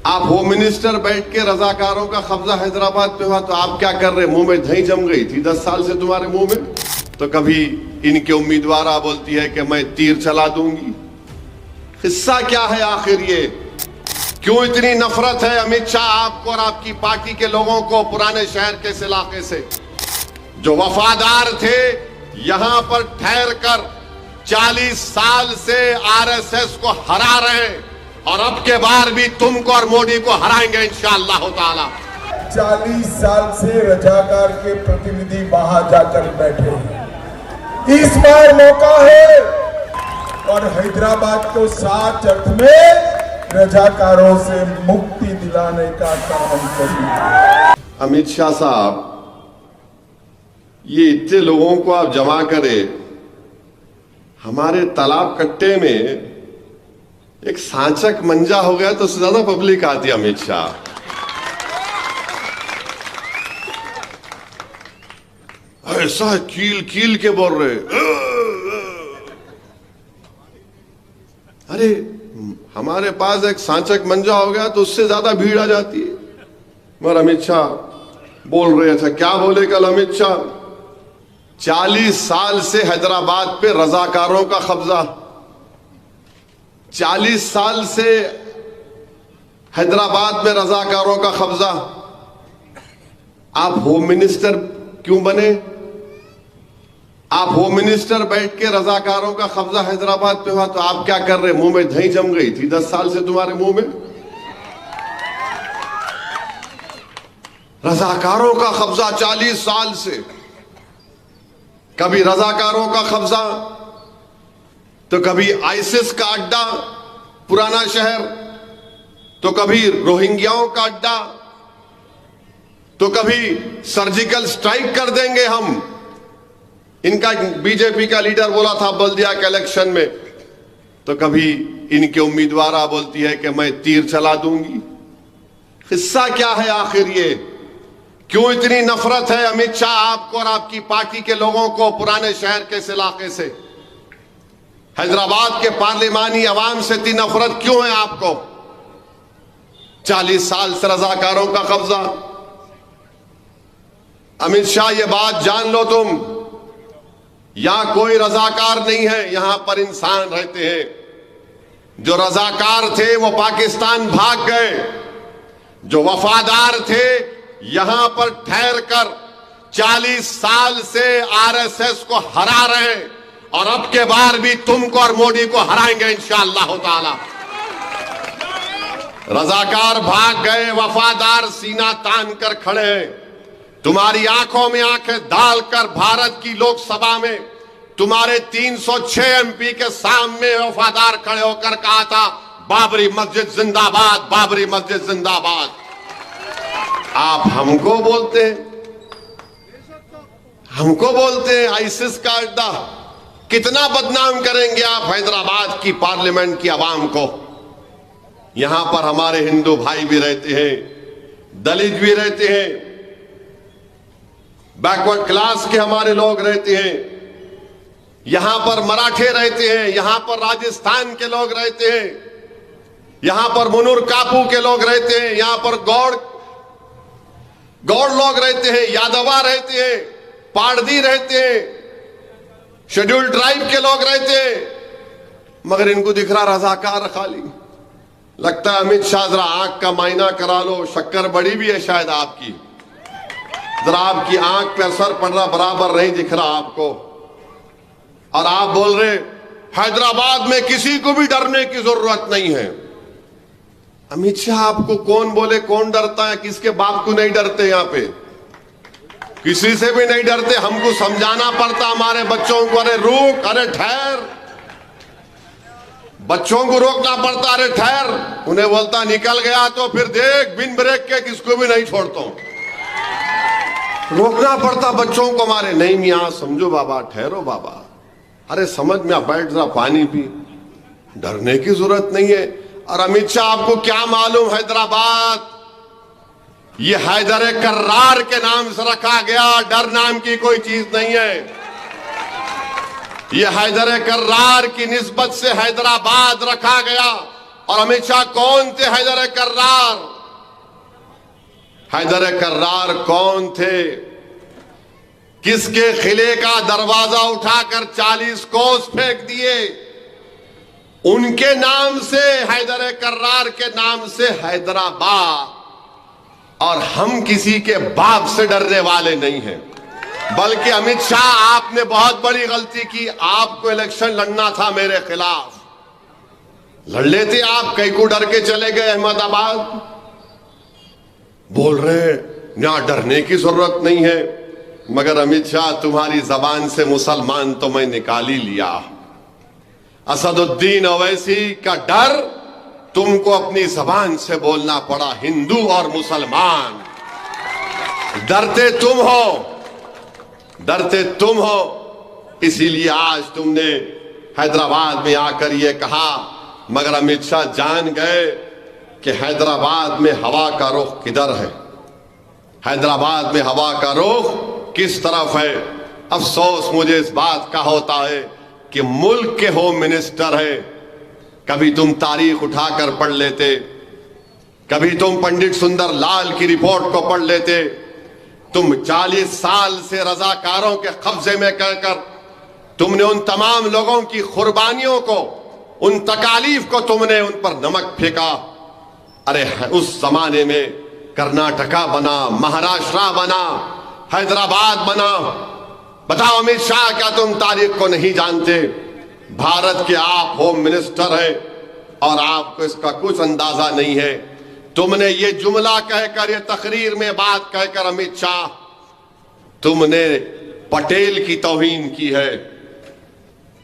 आप home minister बैठ के रजाकारों का कब्जा हैदराबाद पे हुआ तो आप क्या कर रहे? मुंह में दही जम गई थी 10 साल से तुम्हारे मुंह में। तो कभी इनके उम्मीदवार बोलती है कि मैं तीर चला दूंगी। हिस्सा क्या है आखिर? ये क्यों इतनी नफरत है अमित शाह आपको और आपकी पार्टी के लोगों को पुराने शहर के इस इलाके से? जो वफादार थे, यहां पर ठहर कर 40 साल से आरएसएस को हरा रहे हैं और अब के बार भी तुमको और मोदी को हराएंगे इंशाअल्लाह ताला। 40 साल से रजाकार के प्रतिनिधि वहां जाकर बैठे हैं। इस बार मौका है और हैदराबाद को सात अर्थ में रजाकारों से मुक्ति दिलाने का काम करें। अमित शाह साहब, ये इतने लोगों को आप जमा करें, हमारे तालाब कट्टे में एक सांचक मंजा हो गया तो उससे ज्यादा पब्लिक आती है। अमित शाह ऐसा कील कील के बोल रहे, अरे हमारे पास एक सांचक मंजा हो गया तो उससे ज्यादा भीड़ आ जाती है। मगर अमित शाह बोल रहे। अच्छा क्या बोले कल अमित शाह? 40 साल से हैदराबाद पे रजाकारों का कब्जा, 40 साल से हैदराबाद में रजाकारों का कब्जा। आप होम मिनिस्टर क्यों बने? आप होम मिनिस्टर बैठ के रजाकारों का कब्जा हैदराबाद पे हुआ तो आप क्या कर रहे? मुंह में दही जम गई थी 10 साल से तुम्हारे मुंह में। रजाकारों का कब्जा 40 साल से, कभी रजाकारों का कब्जा तो कभी आईसिस का अड्डा पुराना शहर, तो कभी रोहिंग्याओं का अड्डा, तो कभी सर्जिकल स्ट्राइक कर देंगे हम। इनका बीजेपी का लीडर बोला था बल्दिया के इलेक्शन में, तो कभी इनके उम्मीदवार बोलती है कि मैं तीर चला दूंगी। हिस्सा क्या है आखिर? ये क्यों इतनी नफरत है अमित शाह आपको और आपकी पार्टी के लोगों को पुराने शहर के इस इलाके से? हैदराबाद के पार्लिमानी अवाम से इतनी नफरत क्यों है आपको? 40 साल से रजाकारों का कब्जा। अमित शाह ये बात जान लो तुम, यहां कोई रजाकार नहीं है, यहां पर इंसान रहते हैं। जो रजाकार थे वो पाकिस्तान भाग गए, जो वफादार थे यहां पर ठहर कर 40 साल से आरएसएस को हरा रहे हैं और अब के बार भी तुमको और मोदी को हराएंगे इंशाअल्लाह ताला। रजाकार भाग गए, वफादार सीना तान कर खड़े हैं। तुम्हारी आंखों में आंखें डालकर भारत की लोकसभा में तुम्हारे 306 एमपी के सामने वफादार खड़े होकर कहा था बाबरी मस्जिद जिंदाबाद, बाबरी मस्जिद जिंदाबाद। आप हमको बोलते हैं आईसिस का अड्डा। कितना बदनाम करेंगे आप हैदराबाद की पार्लियामेंट की आवाम को? यहां पर हमारे हिंदू भाई भी रहते हैं, दलित भी रहते हैं, बैकवर्ड क्लास के हमारे लोग रहते हैं, यहां पर मराठे रहते हैं, यहां पर राजस्थान के लोग रहते हैं, यहां पर मुनूर कापू के लोग रहते हैं, यहां पर गौड़ लोग रहते हैं, यादवा रहते हैं, पारदी रहते हैं, शेड्यूल्ड ट्राइब के लोग रहते हैं। मगर इनको दिख रहा रजाकार खाली। लगता है अमित शाह जरा आंख का मायना करा लो, शक्कर बड़ी भी है शायद आपकी, जरा आपकी आंख पे असर पड़ रहा, बराबर नहीं दिख रहा आपको। और आप बोल रहे हैदराबाद में किसी को भी डरने की जरूरत नहीं है। अमित शाह आपको कौन बोले कौन डरता है? किसके बाप को नहीं डरते? यहां पे किसी से भी नहीं डरते। हमको समझाना पड़ता हमारे बच्चों को, अरे रुक, अरे ठहर। बच्चों को रोकना पड़ता, अरे ठहर। उन्हें बोलता निकल गया तो फिर देख बिन ब्रेक के किसको भी नहीं छोड़ता हूं। रोकना पड़ता बच्चों को हमारे। नहीं मियां समझो बाबा, ठहरो बाबा, अरे समझ में बैठ जा, पानी पी, डरने की जरूरत नहीं है। और अमित शाह आपको क्या मालूम हैदराबाद ये हैदर कर्रार के नाम से रखा गया, डर नाम की कोई चीज नहीं है। ये हैदर कर्रार की निस्बत से हैदराबाद रखा गया। और अमित शाह कौन थे हैदर कर्रार? हैदर कर्रार कौन थे? किसके किले का दरवाजा उठाकर 40 कोस फेंक दिए? उनके नाम से, हैदर कर्रार के नाम से हैदराबाद। और हम किसी के बाप से डरने वाले नहीं हैं। बल्कि अमित शाह, आपने बहुत बड़ी गलती की। आपको इलेक्शन लड़ना था मेरे खिलाफ, लड़ लेते आप। कई को डर के चले गए अहमदाबाद। बोल रहे यहां डरने की जरूरत नहीं है। मगर अमित शाह, तुम्हारी जबान से मुसलमान तो मैं निकाल ही लिया। असदुद्दीन ओवैसी का डर तुमको अपनी जबान से बोलना पड़ा, हिंदू और मुसलमान। डरते तुम हो, डरते तुम हो। इसीलिए आज तुमने हैदराबाद में आकर यह कहा। मगर अमित शाह जान गए कि हैदराबाद में हवा का रुख किधर है, हैदराबाद में हवा का रुख किस तरफ है। अफसोस मुझे इस बात का होता है कि मुल्क के होम मिनिस्टर है। कभी तुम तारीख उठाकर पढ़ लेते, कभी तुम पंडित सुंदर लाल की रिपोर्ट को पढ़ लेते। तुम 40 साल से रजाकारों के कब्जे में कहकर तुमने उन तमाम लोगों की कुर्बानियों को, उन तकालीफ को तुमने उन पर नमक फेंका। अरे उस जमाने में कर्नाटका बना, महाराष्ट्र बना, हैदराबाद बना। बताओ अमित शाह, क्या तुम तारीख को नहीं जानते? भारत के आप होम मिनिस्टर हैं और आपको इसका कुछ अंदाजा नहीं है। तुमने ये जुमला कहकर, ये तकरीर में बात कहकर अमित शाह, तुमने पटेल की तौहीन की है,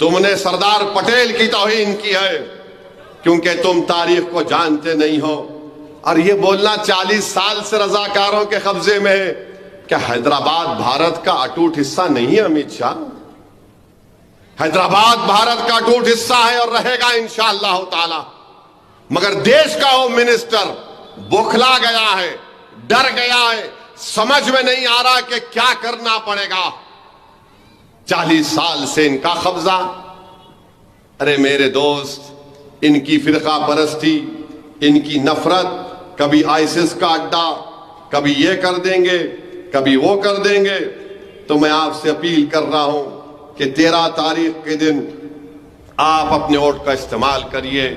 तुमने सरदार पटेल की तौहीन की है, क्योंकि तुम तारीख को जानते नहीं हो। और ये बोलना 40 साल से रजाकारों के कब्जे में है। क्या हैदराबाद भारत का अटूट हिस्सा नहीं है अमित शाह? हैदराबाद भारत का अटूट हिस्सा है और रहेगा इंशाअल्लाह ताला। मगर देश का होम मिनिस्टर बौखला गया है, डर गया है, समझ में नहीं आ रहा कि क्या करना पड़ेगा। 40 साल से इनका कब्जा। अरे मेरे दोस्त, इनकी फिरका परस्ती, इनकी नफरत, कभी आईसिस का अड्डा, कभी ये कर देंगे, कभी वो कर देंगे। तो मैं आपसे अपील कर रहा हूं कि 13 तारीख के दिन आप अपने वोट का इस्तेमाल करिए।